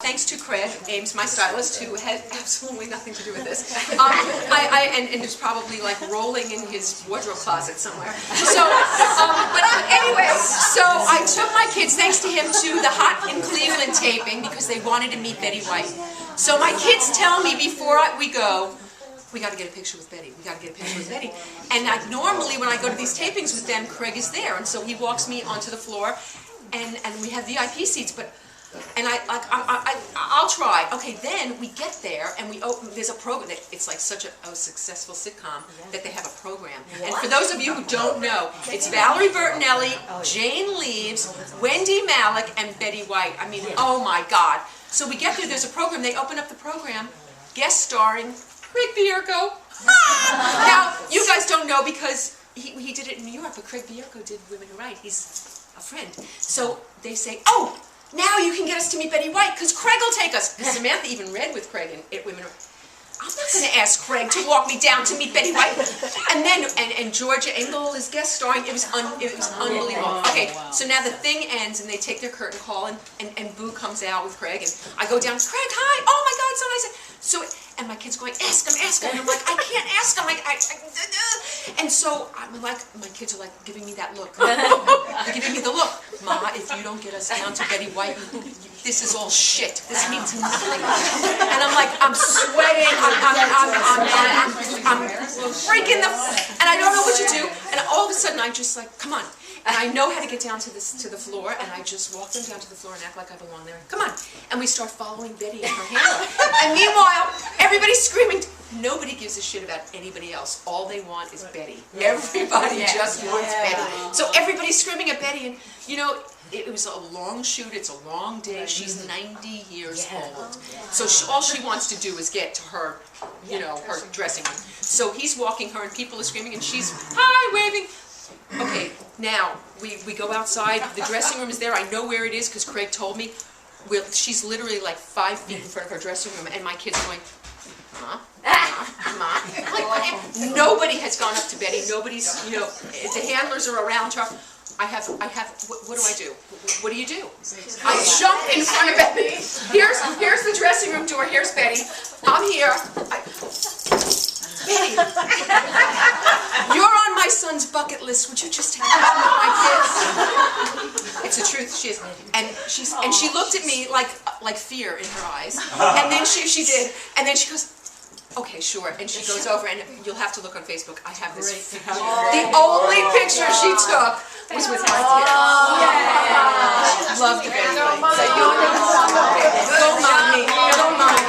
thanks to Craig Ames, my stylist, who had absolutely nothing to do with this, and is probably like rolling in his wardrobe closet somewhere. So, but anyway, so I took my kids, thanks to him, to the Hot in Cleveland taping because they wanted to meet Betty White. So my kids tell me before we go, we got to get a picture with Betty. We got to get a picture with Betty. And normally when I go to these tapings with them, Craig is there, and so he walks me onto the floor, and we have VIP seats. But I'll try. Okay, then we get there, and there's a program. It's like such a successful sitcom that they have a program. And for those of you who don't know, it's Valerie Bertinelli, Jane Leaves, Wendy Malick, and Betty White. I mean, oh my God. So we get there. There's a program. They open up the program, guest starring Craig Bierko. Now, you guys don't know because he did it in New York, but Craig Bierko did Women Who Write. He's a friend. So they say, oh, now you can get us to meet Betty White because Craig will take us. Samantha even read with Craig at Women Who Write. I'm not going to ask Craig to walk me down to meet Betty White. And then, and Georgia Engel is guest starring. It was unbelievable. Okay, so now the thing ends and they take their curtain call and Boo comes out with Craig and I go down, Craig, hi, oh my God, so nice. So, and my kid's going, ask him, and I'm like, I can't ask him, and so I'm like, my kids are like giving me that look. They're giving me the look. Ma, if you don't get us down to Betty White, this is all shit. This means nothing. And I'm like, I'm sweating, I'm freaking and I don't know what to do. And all of a sudden, I'm just like, come on. And I know how to get down to the floor, and I just walk them down to the floor and act like I belong there. Come on. And we start following Betty and her handler. And meanwhile, everybody's screaming. Nobody gives a shit about anybody else. All they want is Betty. Everybody just wants Betty. So everybody's screaming at Betty, and you know, it was a long shoot, it's a long day. She's 90 years old. So all she wants to do is get to her, you know, her dressing room. So he's walking her, and people are screaming, and she's, hi, waving. Okay, now, we go outside, the dressing room is there, I know where it is because Craig told me. She's literally like 5 feet in front of her dressing room, and my kid's going, Ma? Like, nobody has gone up to Betty, nobody's, you know, the handlers are around her. What do I do? What do you do? I jump in front of Betty. Here's the dressing room door, here's Betty. I'm here. Betty, you're on my son's bucket list. Would you just take me to meet my kids? It's the truth. She is, and she looked at me like fear in her eyes. And then she did, and then she goes, okay, sure. And she goes over, and you'll have to look on Facebook. I have this. The only picture she took was with my kids. Loved Betty. So